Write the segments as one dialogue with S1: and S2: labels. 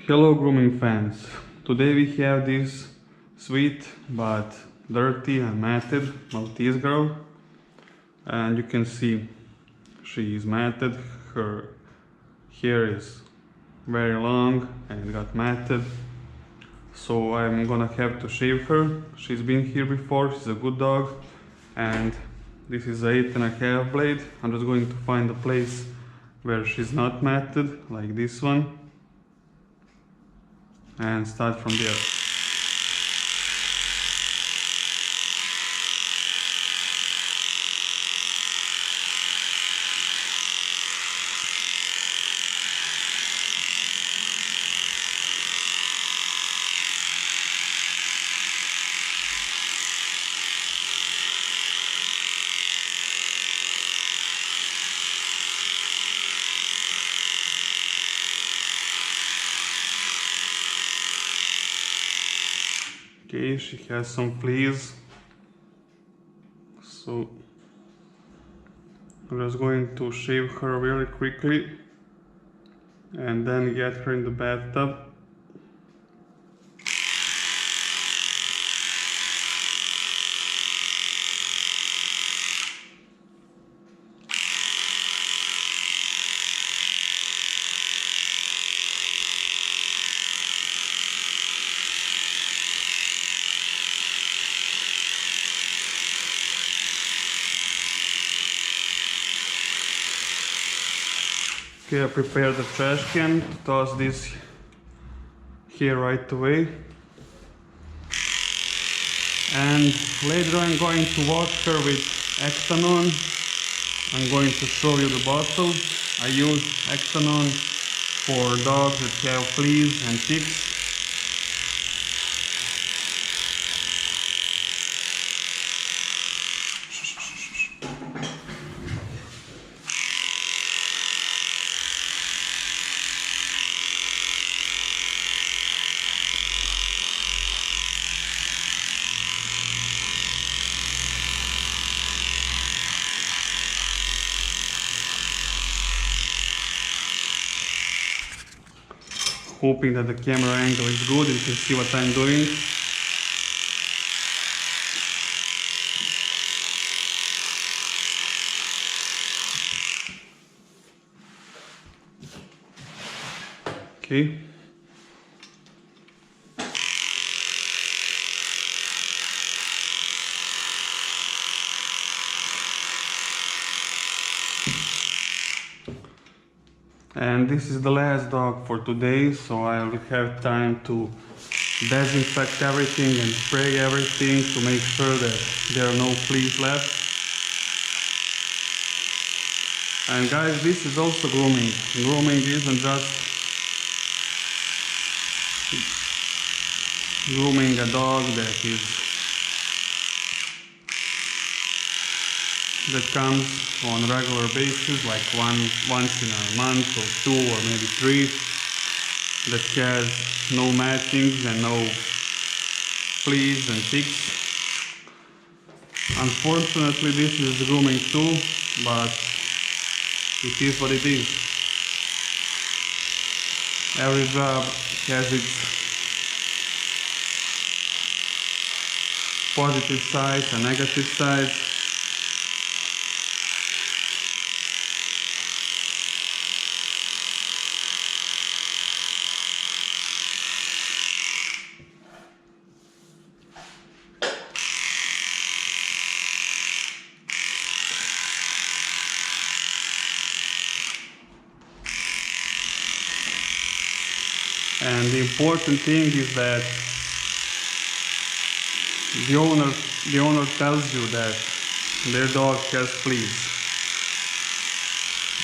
S1: Hello grooming fans, today we have this sweet but dirty and matted Maltese girl, and you can see she is matted, her hair is very long and got matted, so I'm gonna have to shave her. She's been here before, she's a good dog, and this is 8.5 blade. I'm just going to find a place where she's not matted, like this one, and start from there. Okay, she has some fleas, so I'm just going to shave her very quickly and then get her in the bathtub. Okay, I prepared the trash can to toss this here right away. And later I'm going to wash her with Extanon. I'm going to show you the bottle. I use Extanon for dogs that have fleas and ticks. Hoping that the camera angle is good, you can see what I'm doing. Okay. And this is the last dog for today, so I will have time to disinfect everything and spray everything to make sure that there are no fleas left. And guys, this is also grooming. Grooming isn't just grooming a dog that comes on a regular basis, like once in a month or two or maybe three, that has no mattings and no fleas and ticks. Unfortunately, this is grooming too, but it is what it is. Every job has its positive sides and negative sides. And the important thing is that the owner tells you that their dog has fleas,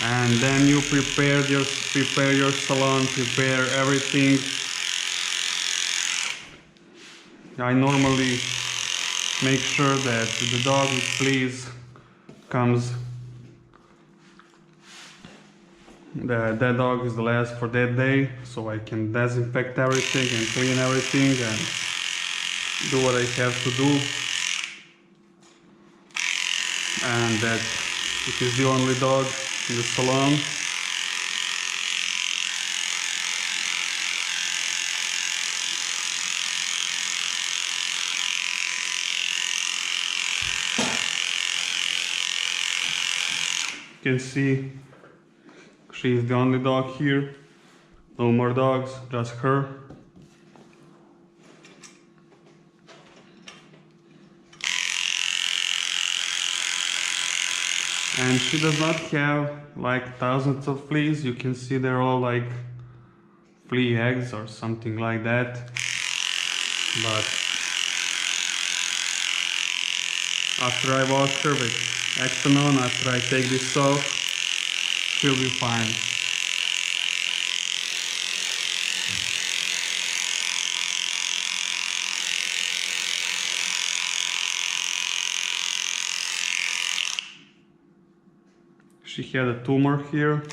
S1: and then you prepare your salon, prepare everything. I normally make sure that the dog with fleas comes. That dog is the last for that day, so I can disinfect everything and clean everything and do what I have to do. And that it is the only dog in the salon. can see she is the only dog here. No more dogs, just her. And she does not have like thousands of fleas. You can see they're all like flea eggs or something like that. But after I wash her with Extanon, after I take this off, she'll be fine. She had a tumor here.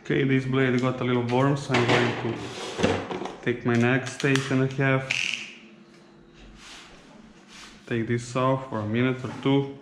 S1: Okay, this blade got a little warm, so I'm going to take my next 8.5. Take this off for a minute or two.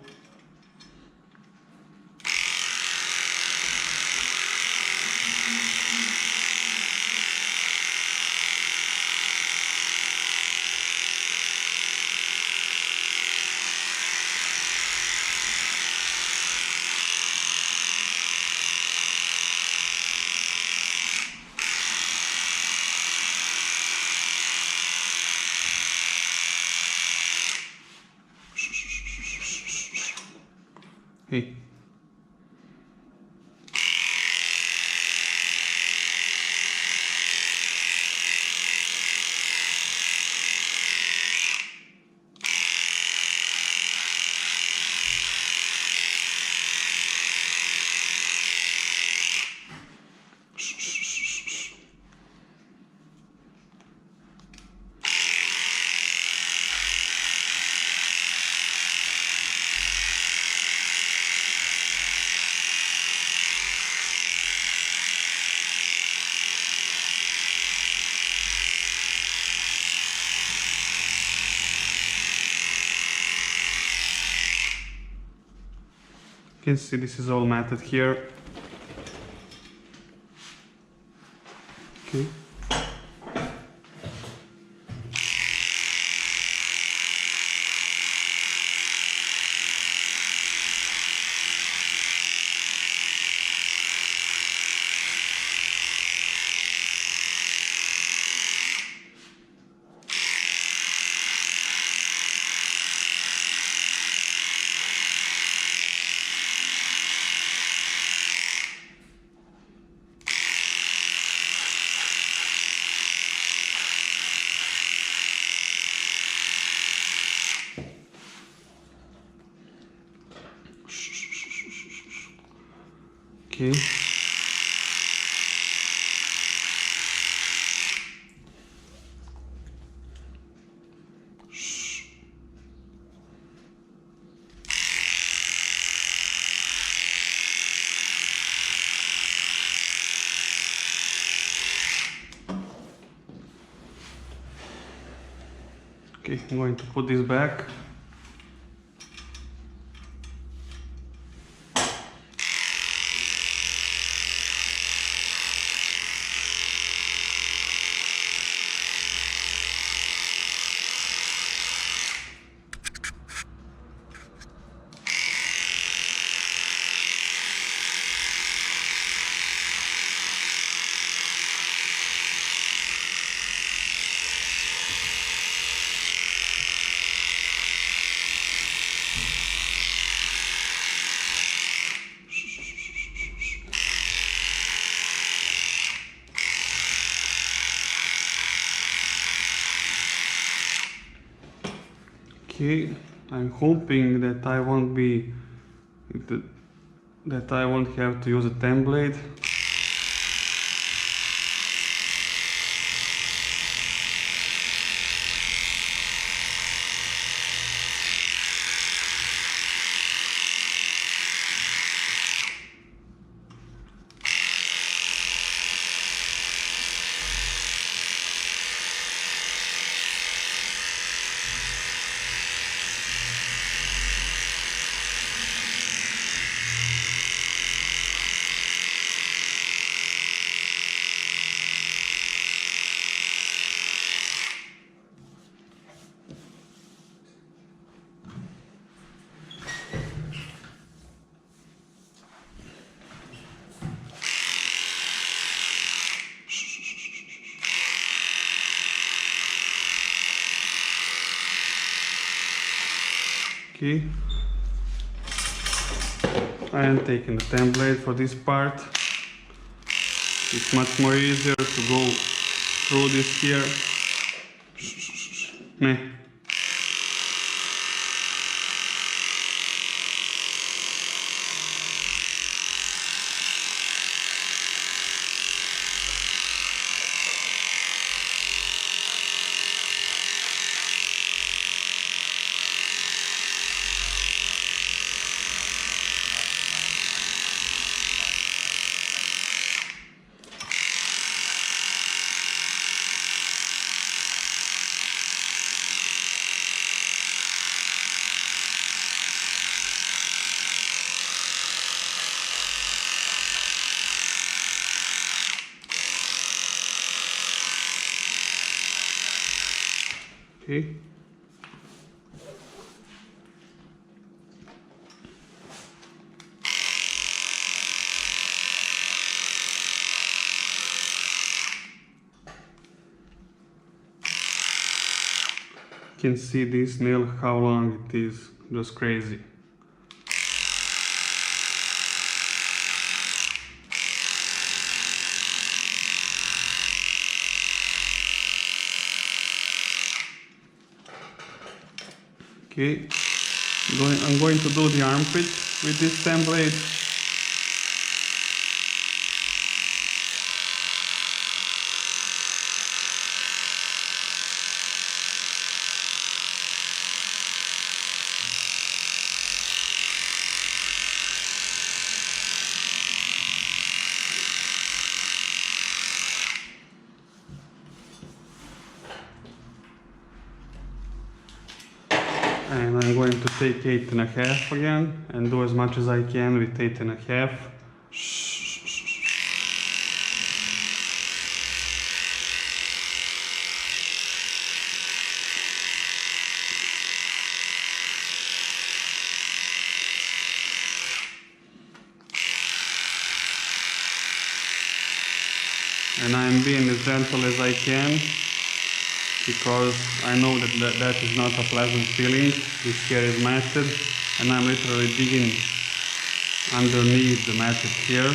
S1: Hey. You can see this is all matted here. Okay. Okay. Okay, I'm going to put this back. Okay, I'm hoping that I won't have to use a template. Okay, I am taking the template for this part. It's much more easier to go through this here. Meh. Okay. You can see this nail, how long it is, just crazy. Okay, I'm going to do the armpit with this template. And I'm going to take 8.5 again and do as much as I can with 8.5. And I'm being as gentle as I can, because I know that is not a pleasant feeling. This hair is matted and I'm literally digging underneath the matted hair.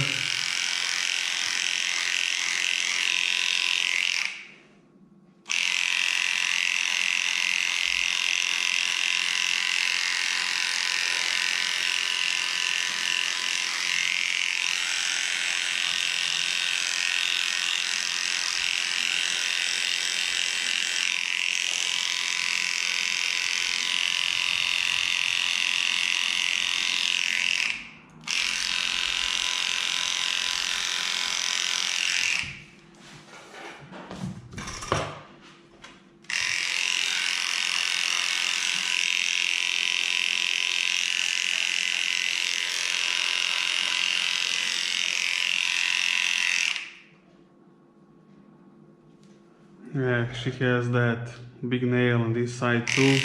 S1: Yeah, she has that big nail on this side too.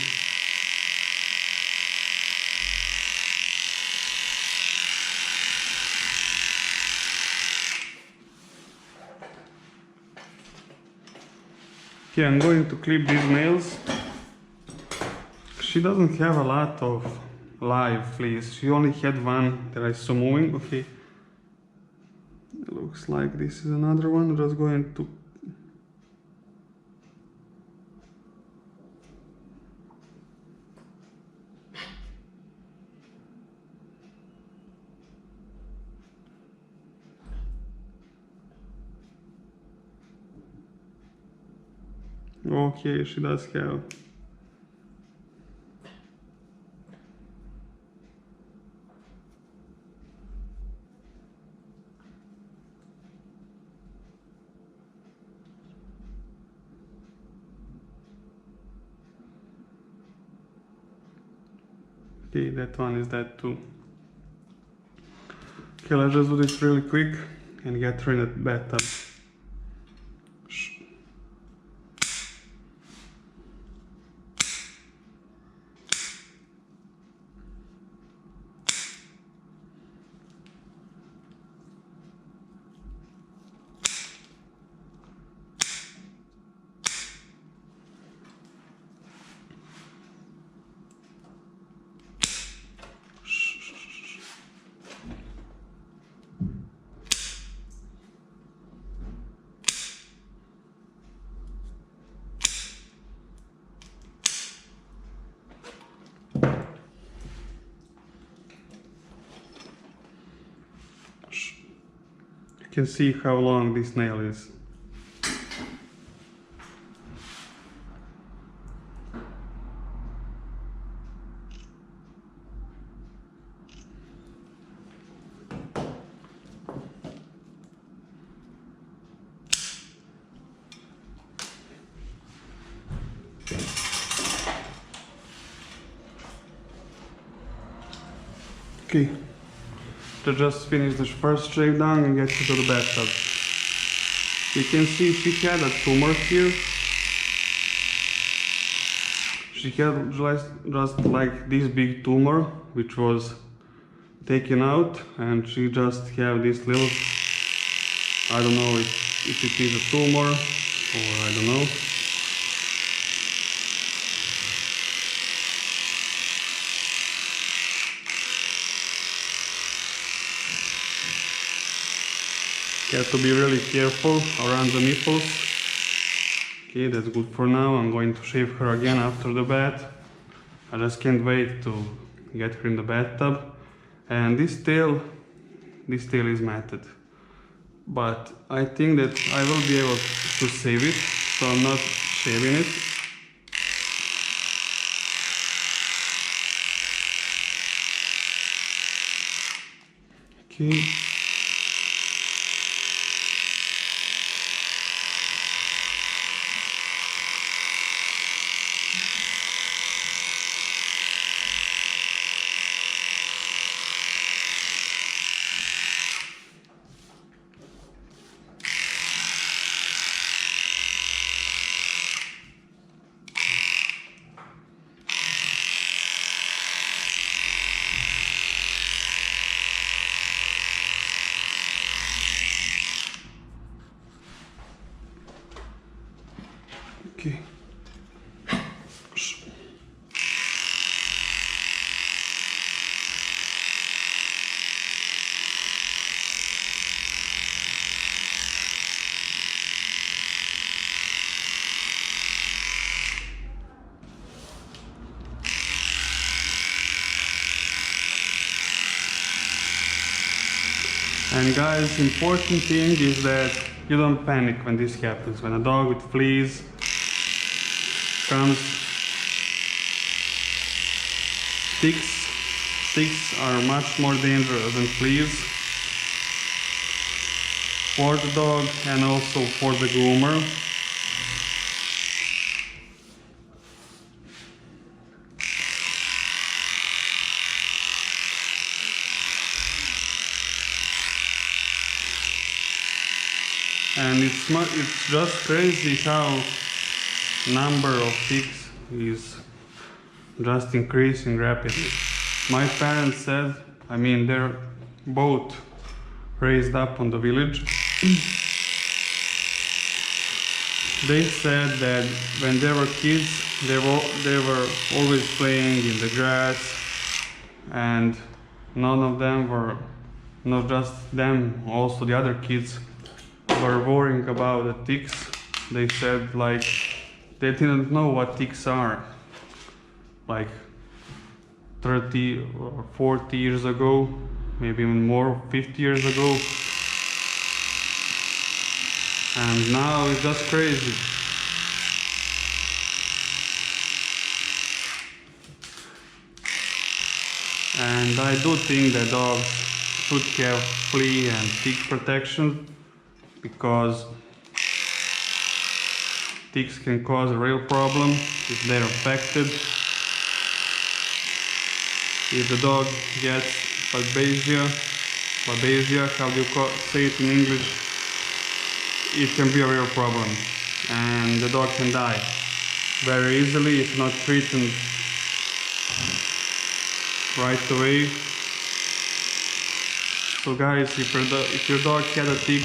S1: Okay, I'm going to clip these nails. She doesn't have a lot of live fleece. She only had one that I saw moving. Okay, it looks like this is another one. I'm just going to Okay, she does have. Okay, that one is dead too. Okay, let's just do this really quick and get her in the bathtub. You can see how long this nail is. Okay, to just finish the first shave down and get you to the bathtub. You can see she had a tumor here. She had just like this big tumor, which was taken out, and she just have this little, I don't know if it is a tumor or I don't know. You have to be really careful around the nipples. Okay, that's good for now. I'm going to shave her again after the bath. I just can't wait to get her in the bathtub. And this tail is matted. But I think that I will be able to save it, so I'm not shaving it. Okay. Okay. And guys, important thing is that you don't panic when this happens. When a dog with fleas comes, ticks are much more dangerous than fleas for the dog and also for the groomer. And it's just crazy how number of ticks is just increasing rapidly. My parents said, I mean, they're both raised up on the village. They said that when they were kids, they were always playing in the grass, and none of them were, not just them, also the other kids were worrying about the ticks. They said like they didn't know what ticks are. Like 30 or 40 years ago, maybe even more, 50 years ago. And now it's just crazy. And I do think that dogs should have flea and tick protection, because ticks can cause a real problem if they're affected. If the dog gets babesia, how do you say it in English? It can be a real problem, and the dog can die very easily if not treated right away. So guys, if your dog had a tick,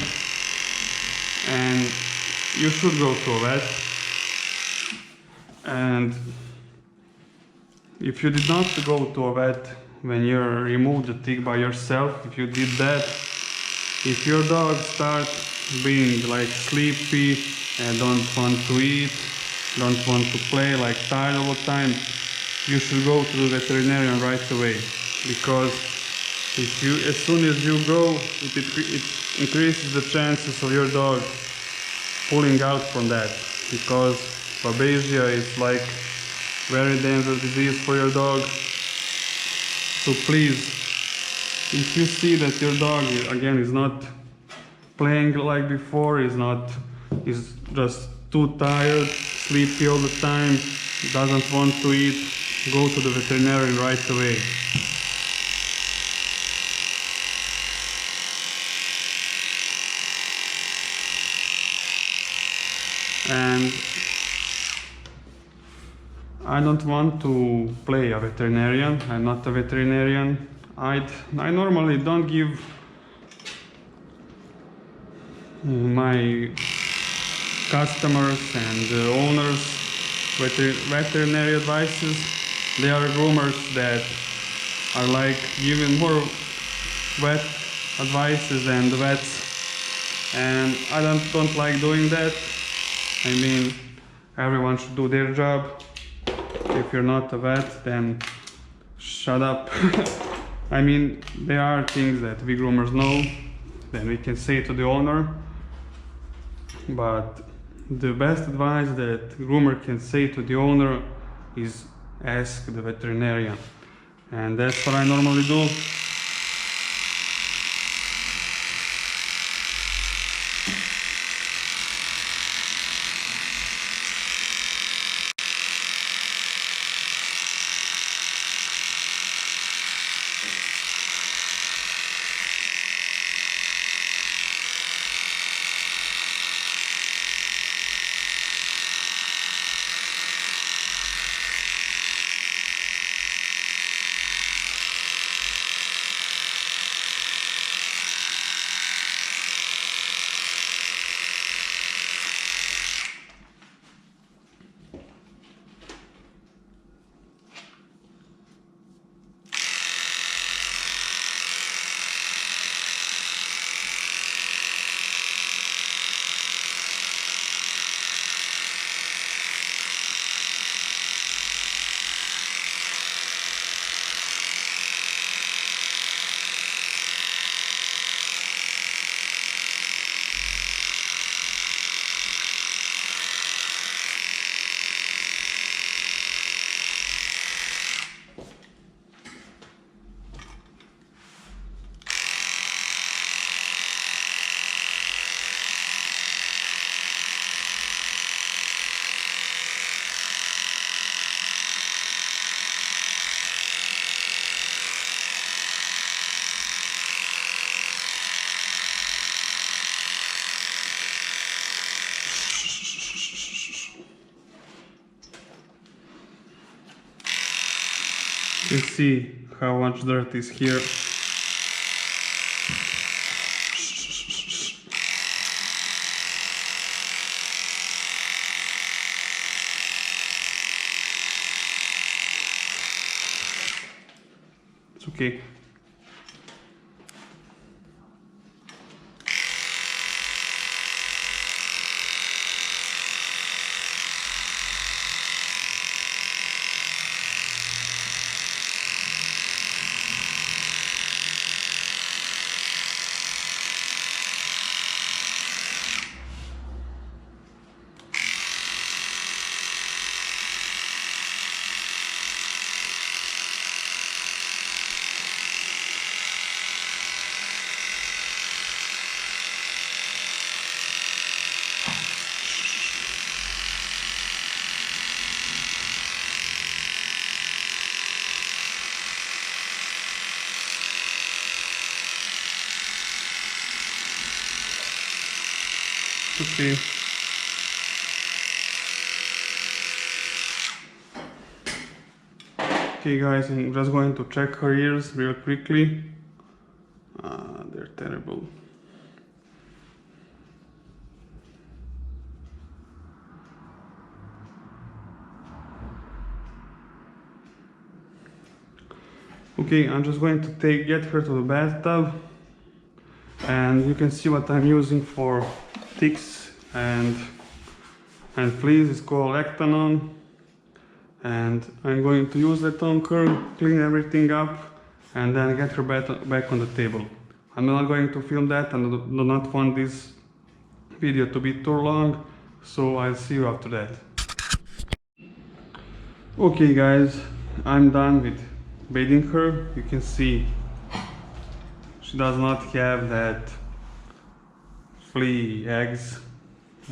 S1: and you should go to a vet. And if you did not go to a vet when you removed the tick by yourself, if you did that, if your dog starts being like sleepy and don't want to eat, don't want to play, like tired all the time, you should go to the veterinarian right away. Because as soon as you go, it increases the chances of your dog pulling out from that, because babesia is like very dangerous disease for your dog. So please, if you see that your dog again is not playing like before, is just too tired, sleepy all the time, doesn't want to eat, go to the veterinarian right away. And I don't want to play a veterinarian. I'm not a veterinarian. I normally don't give my customers and owners veterinary advices. They are groomers that are like giving more vet advices than the vets, and I don't like doing that. I mean, everyone should do their job. If you're not a vet, then shut up. I mean, there are things that we groomers know, then we can say to the owner, but the best advice that groomer can say to the owner is ask the veterinarian. And that's what I normally do. You see how much dirt is here. It's okay. to see. Okay guys, I'm just going to check her ears real quickly. They're terrible. Okay, I'm just going to get her to the bathtub, and you can see what I'm using for ticks and fleas. It's called Ectanon, and I'm going to use that on her, clean everything up, and then get her back on the table. I'm not going to film that, and do not want this video to be too long, so I'll see you after that. Okay guys, I'm done with bathing her. You can see she does not have that flea eggs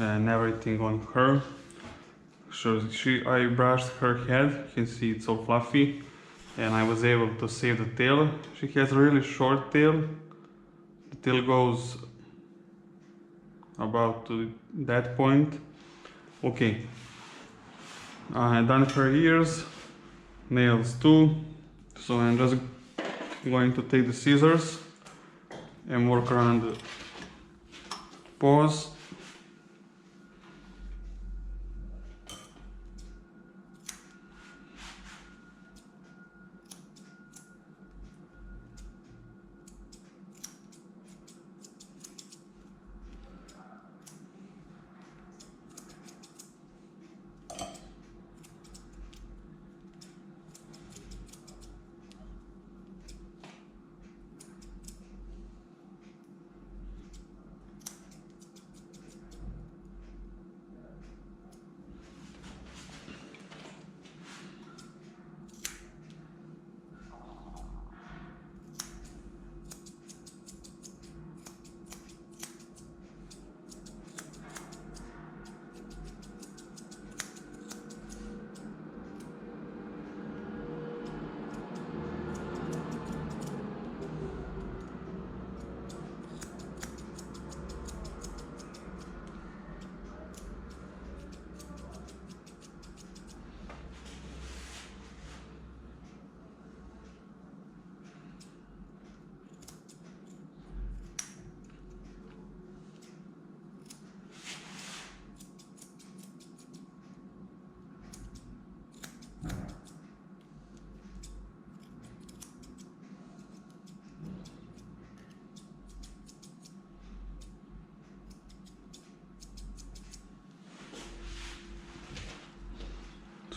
S1: and everything on her. So I brushed her head, you can see it's all fluffy, and I was able to save the tail. She has a really short tail. The tail goes about to that point. Okay, I done her ears, nails too, so I'm just going to take the scissors and work around the paws.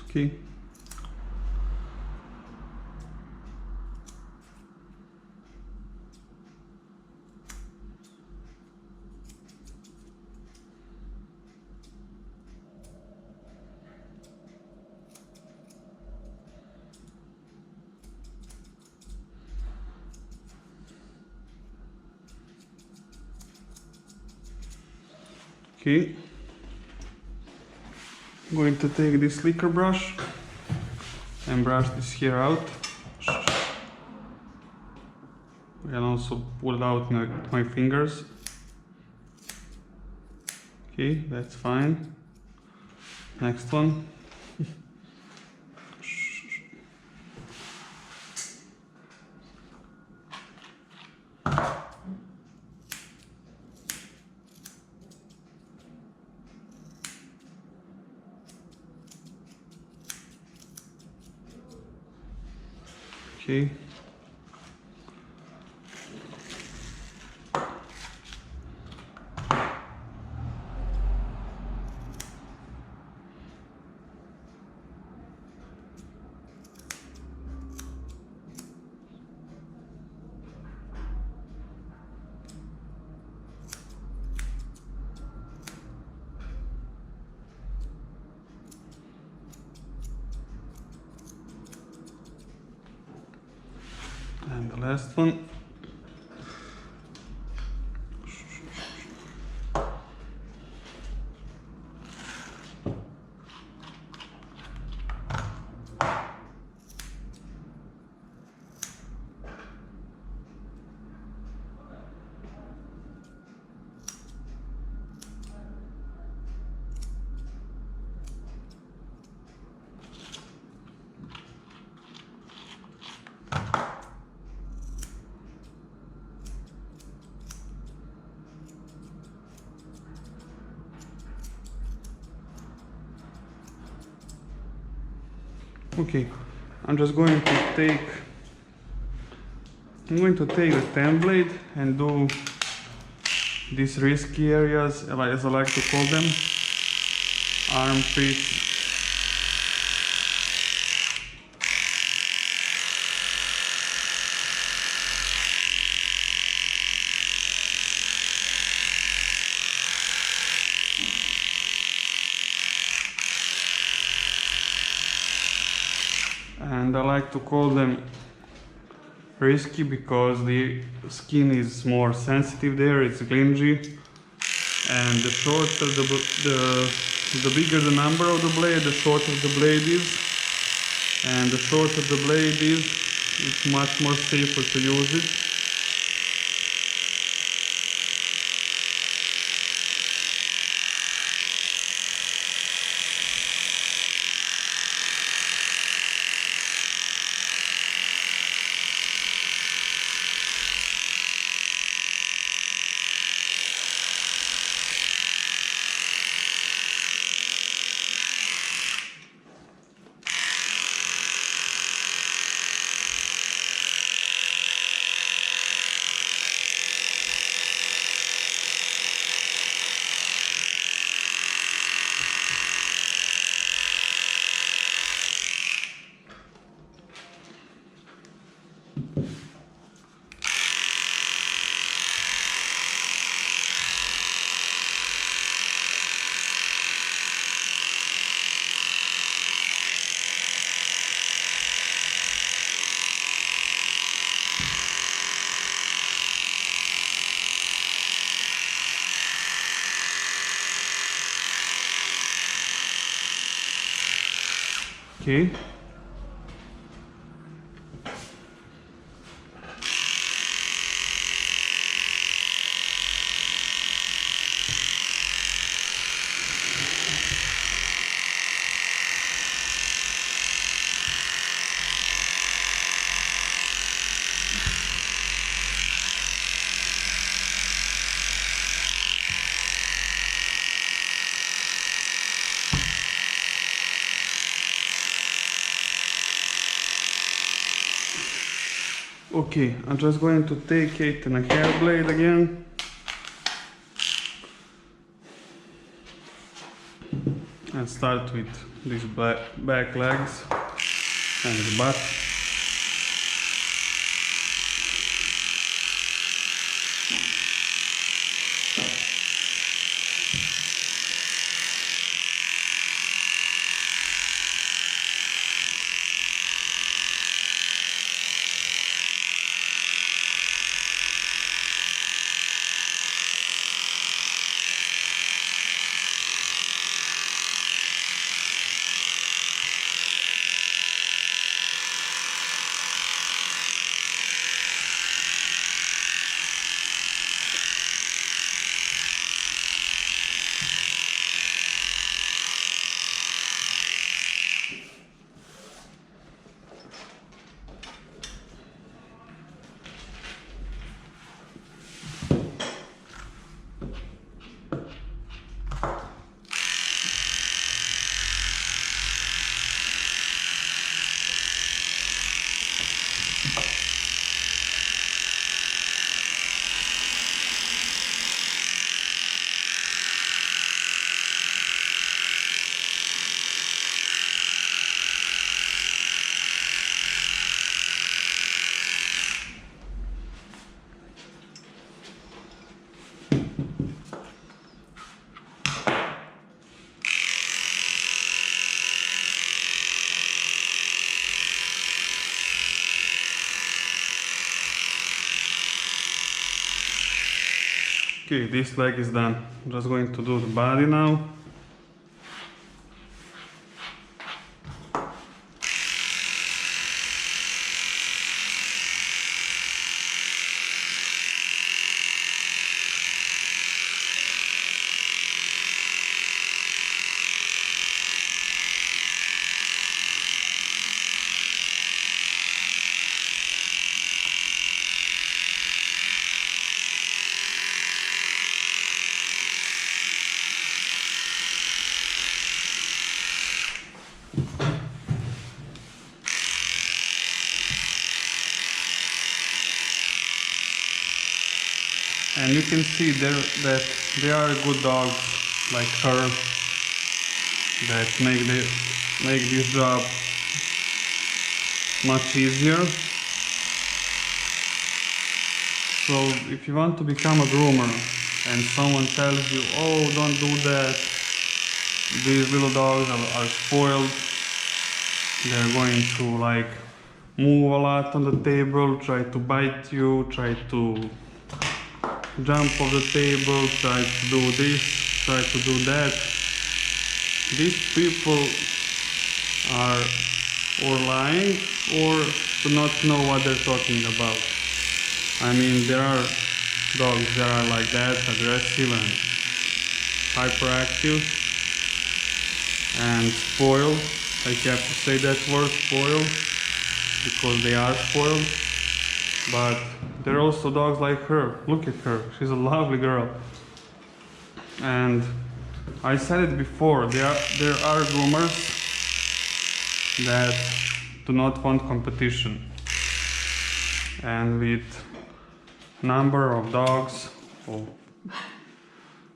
S1: Okay. Okay. I'm going to take this slicker brush and brush this hair out. And also pull it out with my fingers. Okay, that's fine. Next one. Okay. And the last one. Okay, I'm going to take the 10 blade and do these risky areas, as I like to call them, armpits, and I like to call them risky because the skin is more sensitive there, it's clingy, and the shorter the bigger the number of the blade, the shorter the blade is, and the shorter the blade is, it's much more safer to use it. Okay. Okay, I'm just going to take 8.5 blade again. And start with these back legs and the butt. Okay, this leg is done. I'm just going to do the body now. can see there that there are good dogs like her that make this job much easier. So if you want to become a groomer and someone tells you, oh, don't do that, these little dogs are spoiled, they're going to like move a lot on the table, try to bite you, try to jump off the table, try to do this, try to do that. These people are or lying or do not know what they're talking about. I mean, there are dogs that are like that, aggressive and hyperactive and spoiled. I have to say that word, spoiled, because they are spoiled. But there are also dogs like her. Look at her, she's a lovely girl. And I said it before, there are groomers that do not want competition. And with number of dogs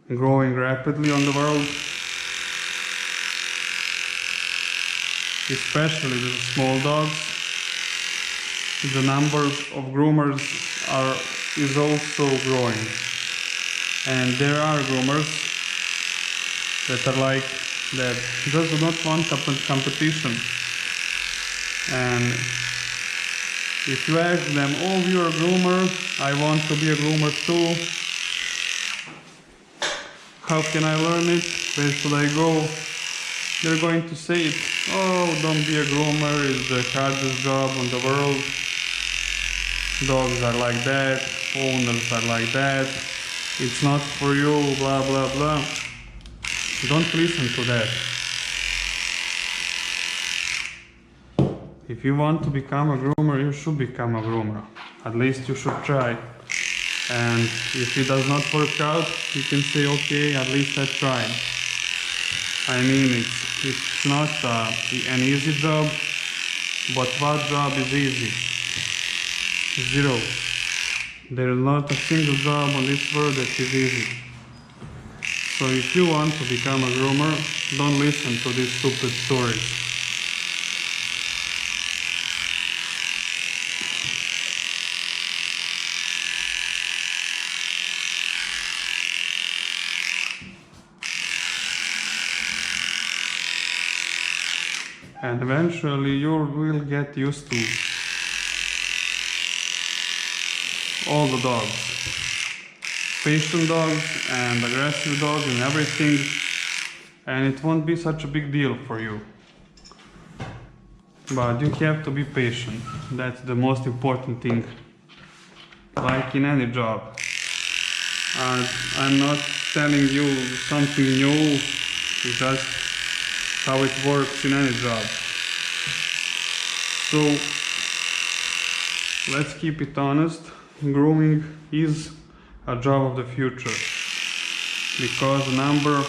S1: growing rapidly on the world, especially the small dogs, the number of groomers is also growing. And there are groomers that are like that, just do not want competition. And if you ask them, oh, you're a groomer, I want to be a groomer too, how can I learn it, where should I go? They're going to say it, oh, don't be a groomer, it's the hardest job in the world, dogs are like that, owners are like that, it's not for you, blah blah blah. Don't listen to that. If you want to become a groomer, you should become a groomer. At least you should try. And if it does not work out, you can say, okay, at least I tried. I mean, it's not an easy job, but what job is easy? Zero. There is not a single job on this world that is easy. So if you want to become a groomer, don't listen to these stupid stories. And eventually you will get used to all the dogs. Patient dogs and aggressive dogs and everything. And it won't be such a big deal for you. But you have to be patient. That's the most important thing. Like in any job. I'm not telling you something new. It's just how it works in any job. So let's keep it honest. Grooming is a job of the future, because the number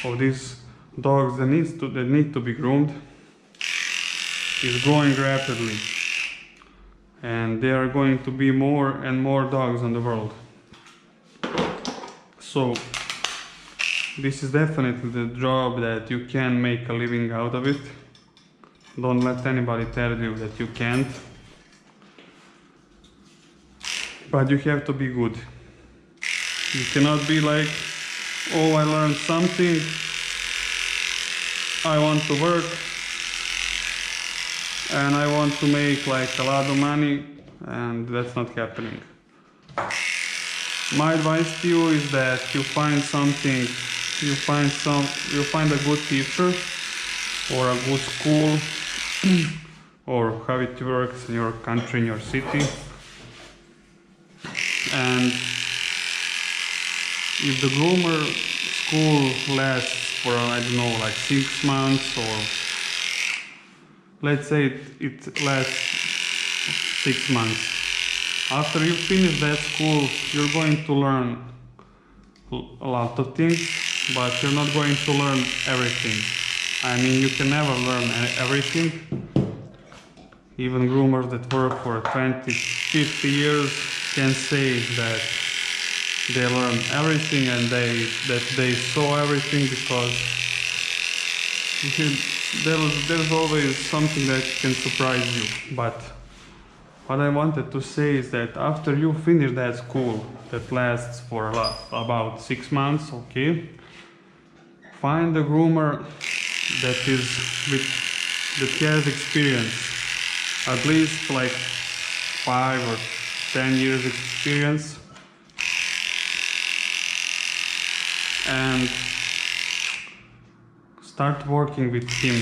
S1: of these dogs that need to be groomed is growing rapidly, and there are going to be more and more dogs in the world. So this is definitely the job that you can make a living out of it. Don't let anybody tell you that you can't. But you have to be good. You cannot be like, oh, I learned something, I want to work, and I want to make like a lot of money, and that's not happening. My advice to you is that you find something, you find a good teacher or a good school or how it works in your country, in your city. And if the groomer school lasts for, I don't know, like 6 months, or let's say it lasts 6 months. After you finish that school, you're going to learn a lot of things, but you're not going to learn everything. I mean, you can never learn everything. Even groomers that work for 20, 50 years can say that they learn everything and they saw everything, because there's always something that can surprise you. But what I wanted to say is that after you finish that school that lasts for about 6 months, okay, find a groomer that has experience, at least like 5 or 10 years experience, and start working with him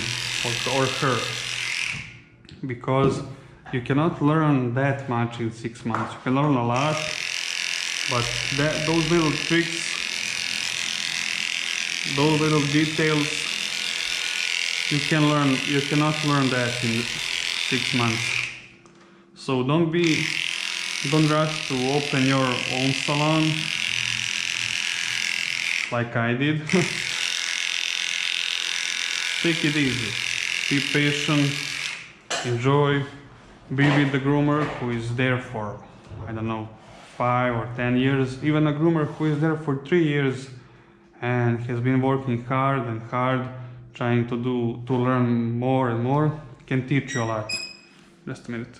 S1: or her, because you cannot learn that much in 6 months. You can learn a lot, but those little tricks, those little details, you cannot learn that in 6 months. So don't rush to open your own salon like I did. Take it easy, be patient, enjoy, be with the groomer who is there for, I don't know, 5 or 10 years, even a groomer who is there for 3 years and has been working hard and hard, trying to learn more and more, can teach you a lot. Just a minute.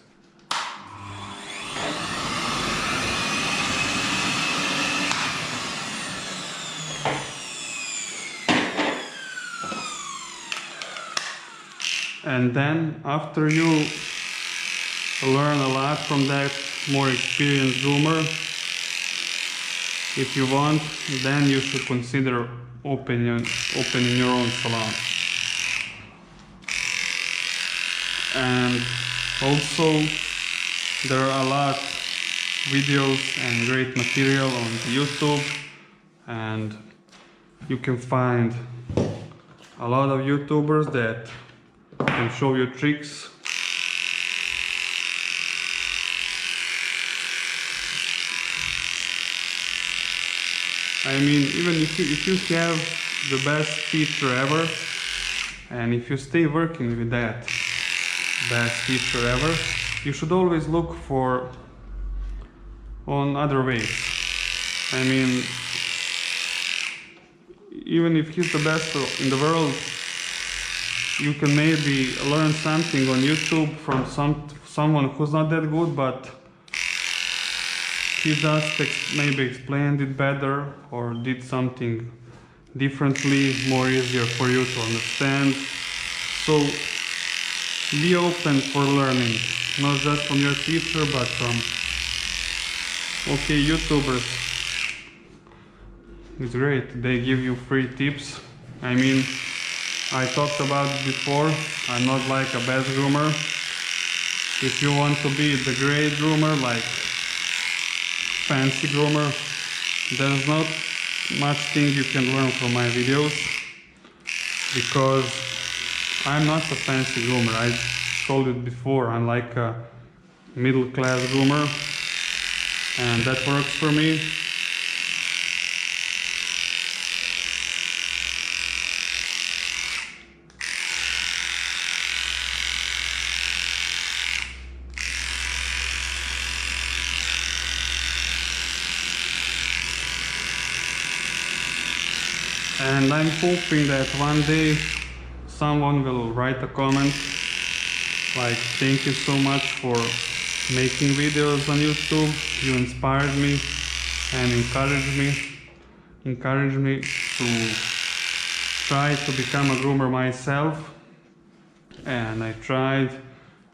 S1: And then after you learn a lot from that more experienced groomer, if you want, then you should consider opening your own salon. And also there are a lot of videos and great material on YouTube, and you can find a lot of YouTubers that can show you tricks. I mean, even if you have the best teacher ever, and if you stay working with that best teacher ever, you should always look on other ways. I mean, even if he's the best in the world, you can maybe learn something on YouTube from someone who's not that good, but he just maybe explained it better or did something differently, more easier for you to understand. So be open for learning, not just from your teacher, but from YouTubers. It's great, they give you free tips. I mean, I talked about it before, I'm not like a best groomer. If you want to be the great groomer, like fancy groomer, there's not much thing you can learn from my videos, because I'm not a fancy groomer. I told it before, I'm like a middle class groomer, and that works for me. And I'm hoping that one day someone will write a comment like, thank you so much for making videos on YouTube, you inspired me and encouraged me to try to become a groomer myself. And I tried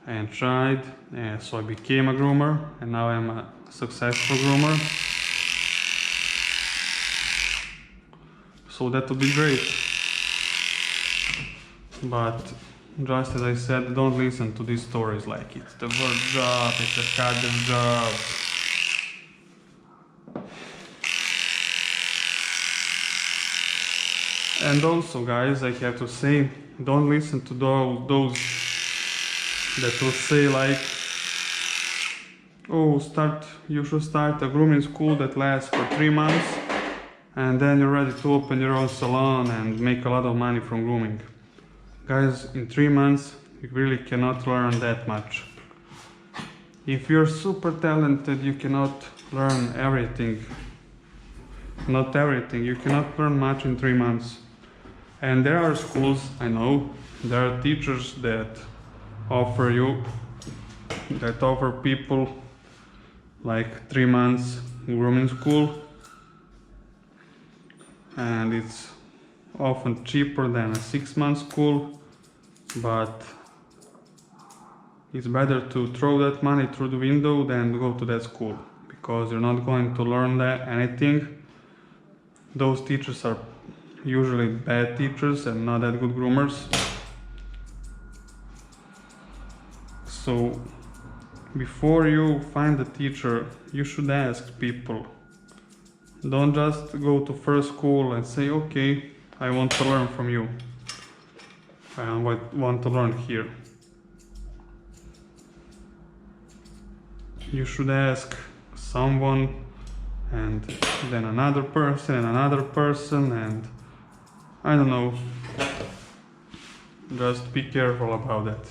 S1: and tried, and so I became a groomer, and now I'm a successful groomer. So that would be great. But just as I said, don't listen to these stories like it's the worst job, it's a harder job. And also, guys, I have to say, don't listen to those that will say like, oh, you should start a grooming school that lasts for 3 months, and then you're ready to open your own salon and make a lot of money from grooming. Guys, in 3 months, you really cannot learn that much. If you're super talented, you cannot learn everything not everything. You cannot learn much in 3 months. And there are schools, I know, there are teachers that offer people like 3 months grooming school, and it's often cheaper than a 6-month school, but it's better to throw that money through the window than go to that school, because you're not going to learn anything. Those teachers are usually bad teachers and not that good groomers. So before you find a teacher, you should ask people. Don't just go to first school and say, okay, I want to learn from you. I want to learn here. You should ask someone, and then another person, and I don't know. Just be careful about that.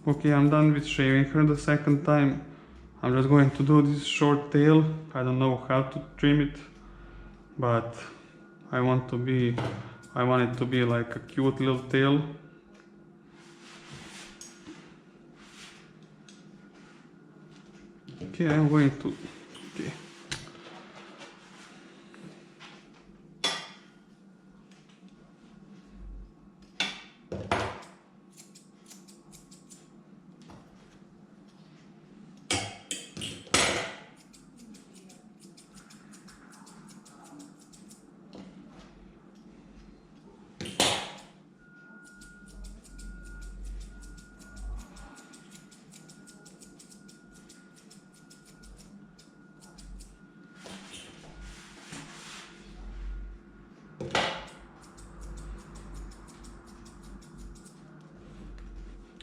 S1: Okay, I'm done with shaving her the second time. I'm just going to do this short tail. I don't know how to trim it, but I want it to be like a cute little tail. Okay, I'm going to... Okay.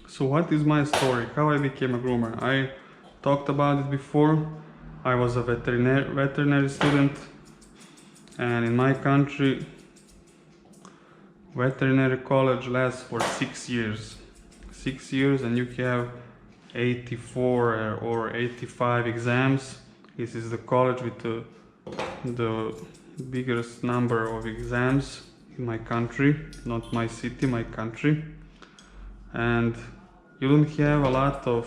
S1: So what is my story? How I became a groomer? I talked about it before. I was a veterinary student, and in my country veterinary college lasts for 6 years. 6 years, and you have 84 or 85 exams. This is the college with the biggest number of exams in my country, not my city, my country. And you don't have a lot of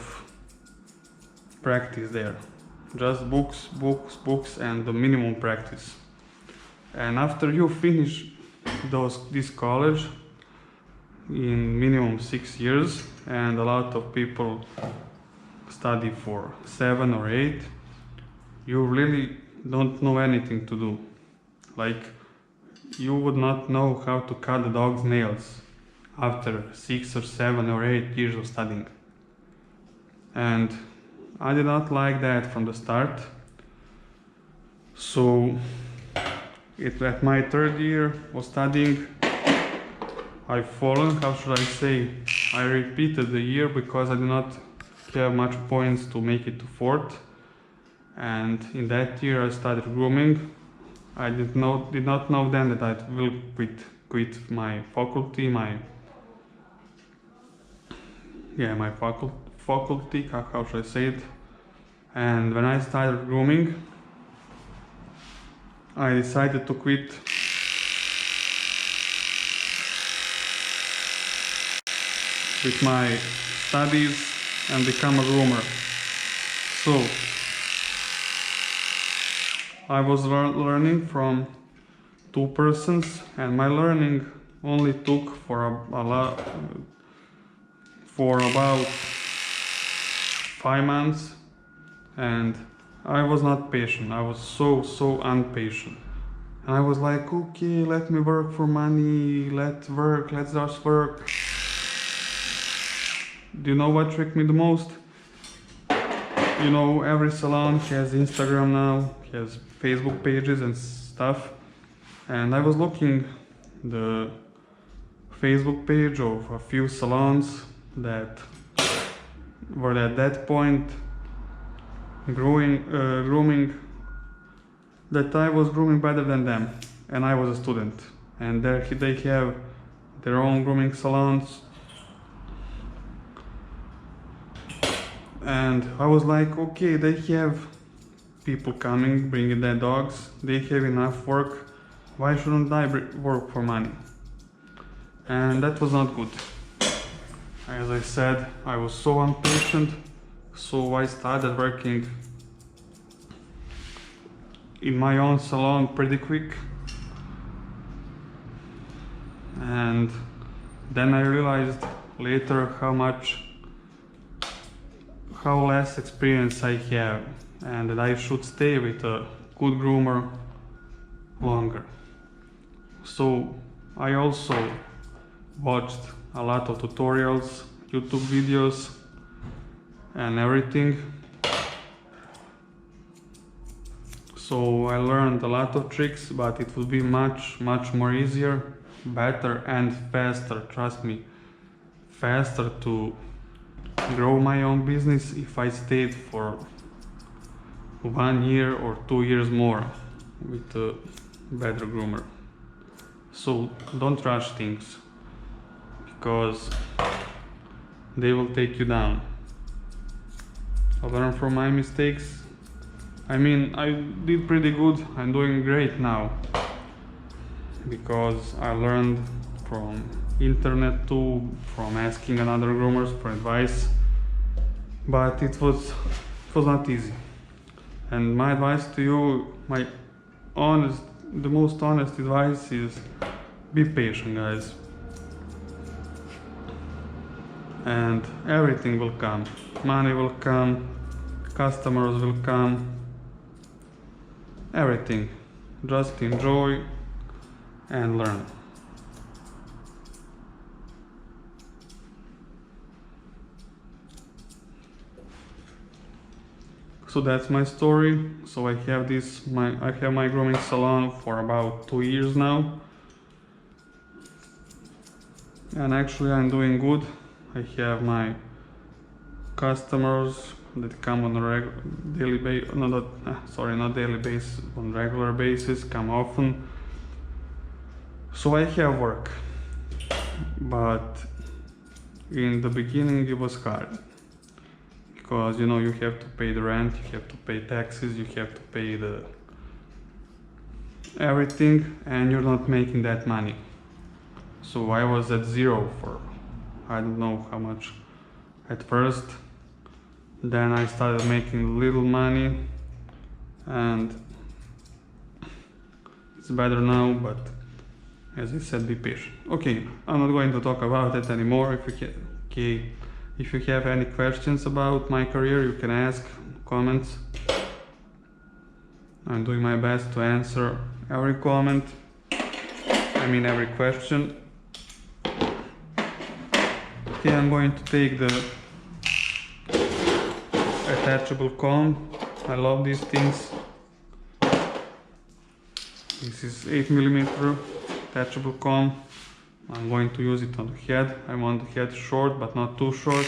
S1: practice there. Just books, and the minimum practice. And after you finish this college in minimum 6 years, and a lot of people study for 7 or 8, you really don't know anything to do. Like, you would not know how to cut the dog's nails after 6 or 7 or 8 years of studying. And I did not like that from the start. So at my 3rd year of studying, I repeated the year because I did not have much points to make it to 4th. And in that year I started grooming. I did not know then that I will quit my faculty, my faculty, how should I say it? And when I started grooming, I decided to quit with my studies and become a groomer. So I was learning from 2 persons, and my learning only took for about 5 months, and I was not patient. I was so impatient. And I was like, okay, let me work for money, let's just work. Do you know what tricked me the most? You know, every salon has Instagram now, has Facebook pages and stuff. And I was looking the Facebook page of a few salons that were at that point grooming, that I was grooming better than them, and I was a student. And they have their own grooming salons. And I was like, okay, they have people coming, bringing their dogs, they have enough work, why shouldn't I work for money? And that was not good. As I said, I was so impatient, so I started working in my own salon pretty quick. And then I realized later how less experience I have, and that I should stay with a good groomer longer. So I also watched a lot of tutorials, YouTube videos and everything. So I learned a lot of tricks, but it would be much more easier, better and faster, trust me, faster to grow my own business if I stayed for 1 year or 2 years more with a better groomer. So don't rush things, because they will take you down. I learned from my mistakes. I mean, I did pretty good, I'm doing great now, because I learned from internet too, from asking another groomers for advice, but it was not easy. And my advice to you, the most honest advice is be patient, guys. And everything will come. Money will come, customers will come, everything. Just enjoy and learn. So that's my story. So I have my grooming salon for about 2 years now, and actually I'm doing good. I have my customers that come on a on regular basis, come often. So I have work, but in the beginning it was hard, because you have to pay the rent, you have to pay taxes, you have to pay everything, and you're not making that money. So I was at zero for I don't know how much at first. Then I started making little money, and it's better now, but as I said, be patient. Okay, I'm not going to talk about it anymore. If you have any questions about my career, you can ask comments. I'm doing my best to answer every comment, every question. Okay, I'm going to take the attachable comb. I love these things. This is 8mm attachable comb. I'm going to use it on the head. I want the head short, but not too short.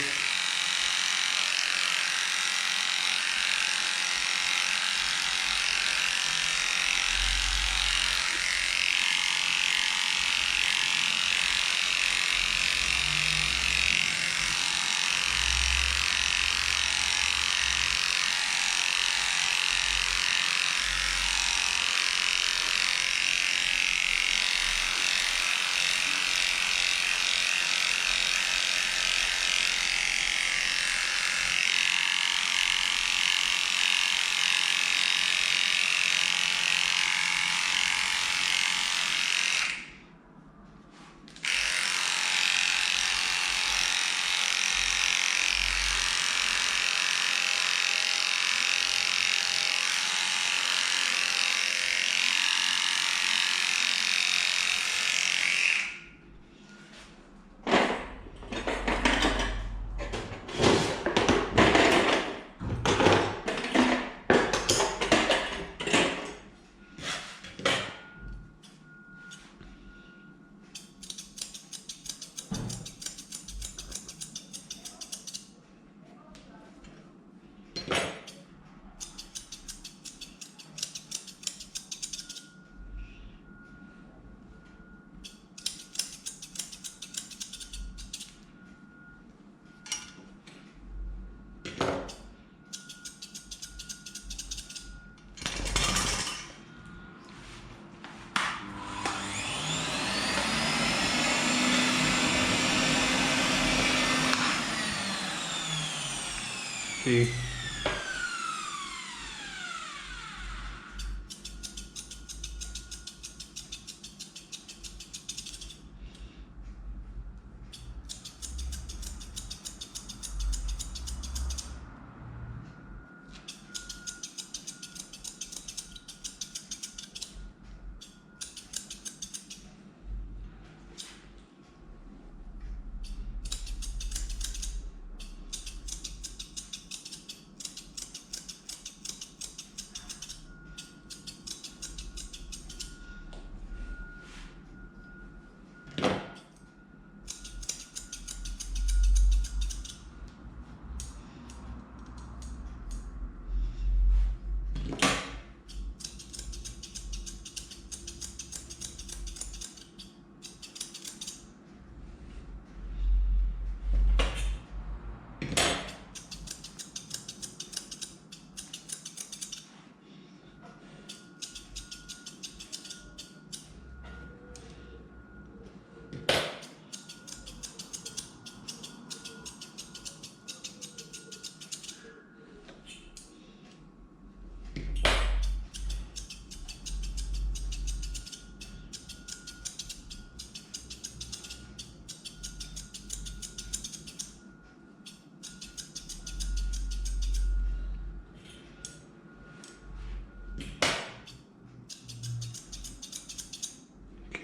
S1: Okay.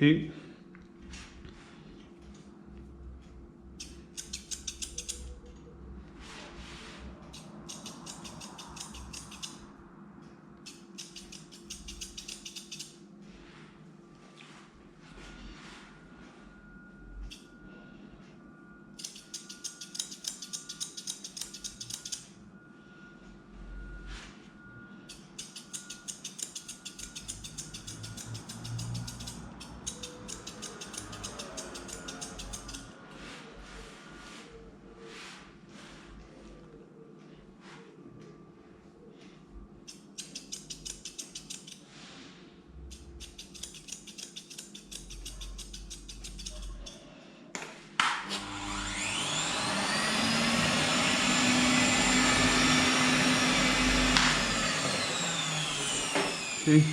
S1: Okay. Okay.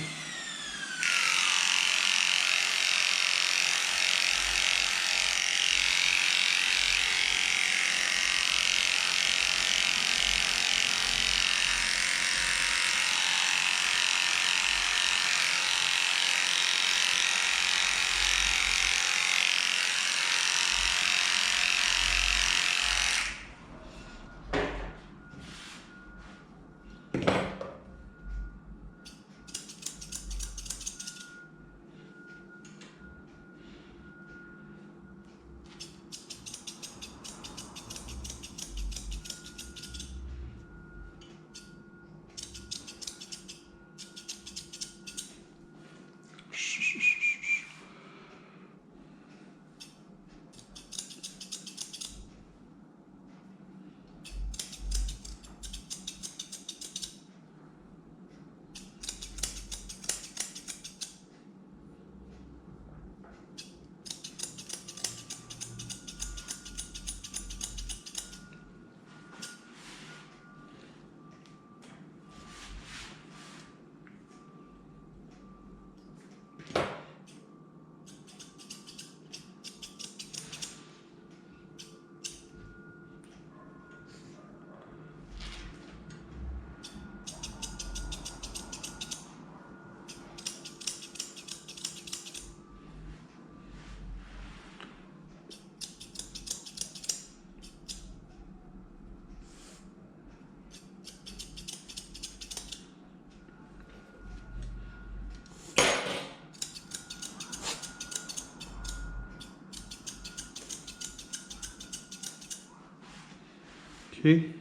S1: Okay.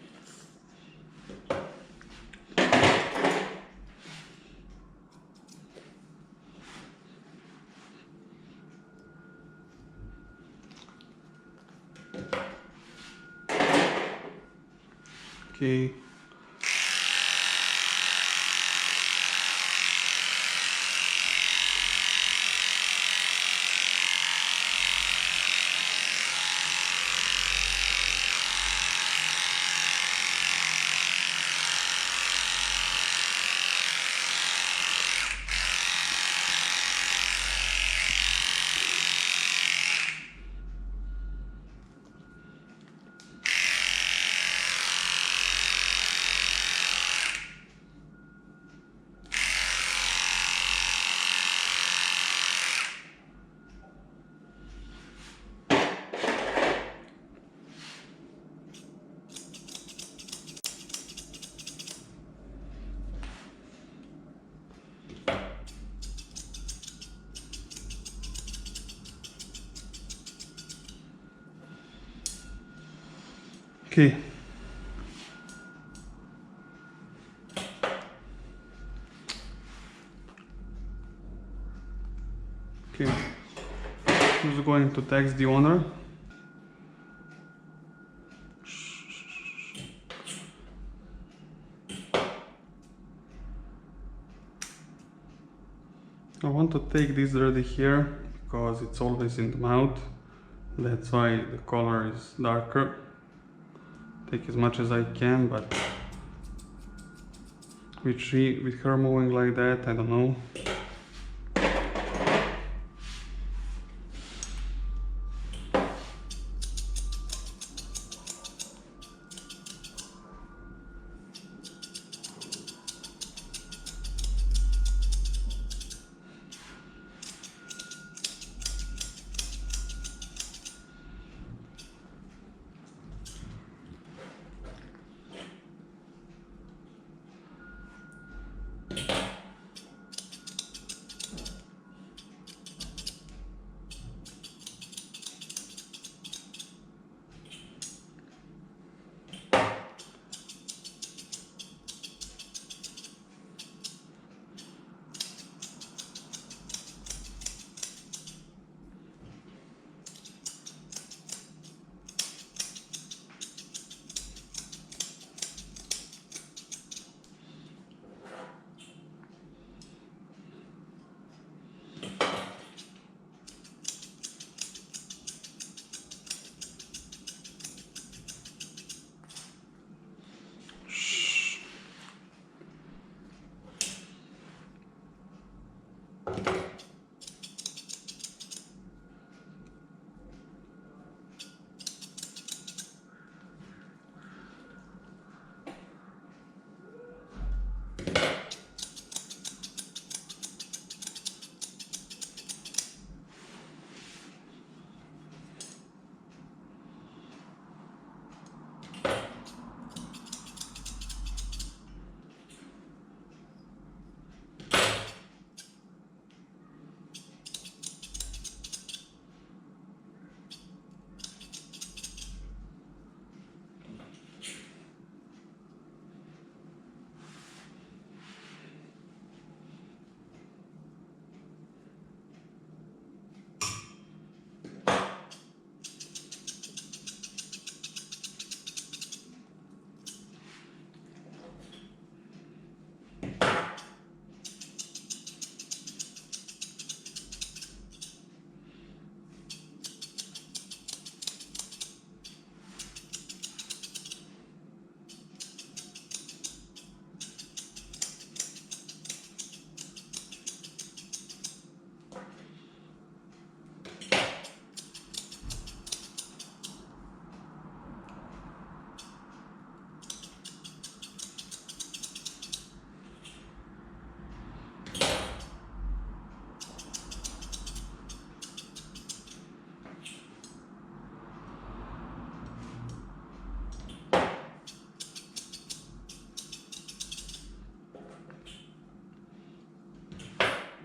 S1: Okay. Okay. Okay. I'm just going to text the owner. I want to take this dirty hair because it's always in the mouth. That's why the color is darker. Take as much as I can, but with her moving like that, I don't know.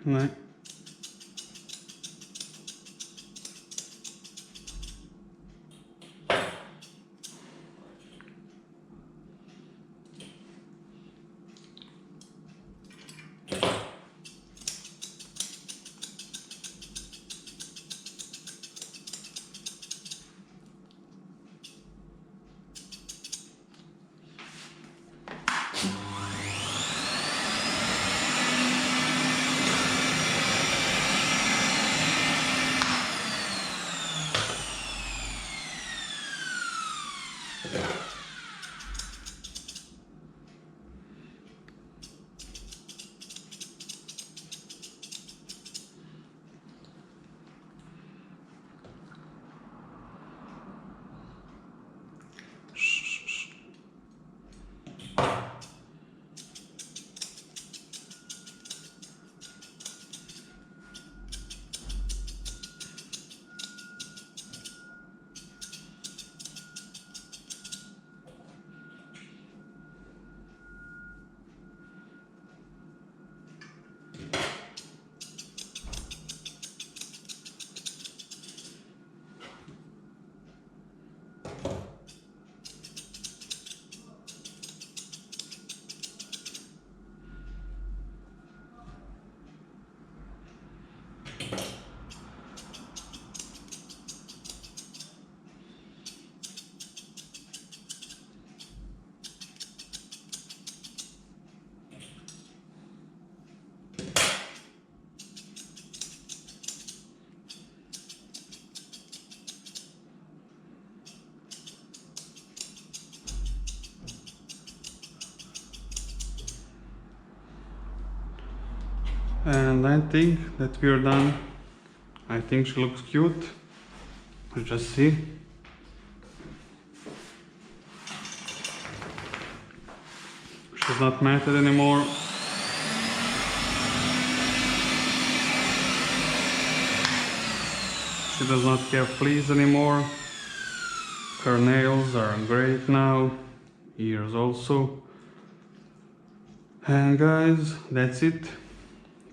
S1: Nej. And I think that we're done. I think she looks cute. Let's just see. She's not matted anymore. She does not have fleas anymore. Her nails are great now. Ears also. And guys, that's it.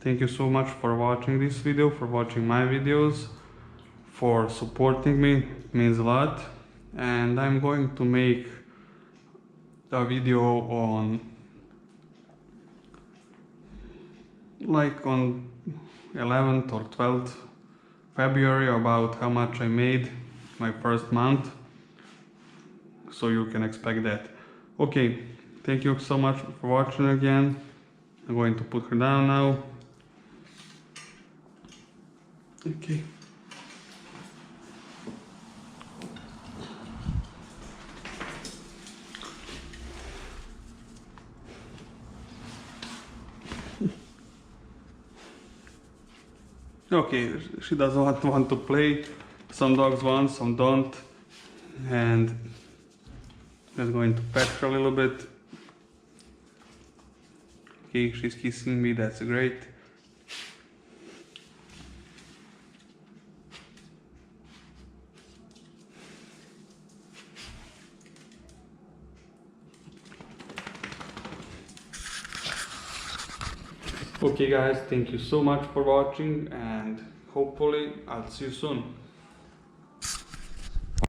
S1: Thank you so much for watching this video, for watching my videos, for supporting me. It means a lot. And I'm going to make a video on 11th or 12th February about how much I made my first month. So you can expect that. Okay, thank you so much for watching again. I'm going to put her down now. Okay. Okay, she doesn't want to play. Some dogs want, some don't. And just going to pet her a little bit. Okay, she's kissing me, that's great. Okay guys, thank you so much for watching and hopefully I'll see you soon.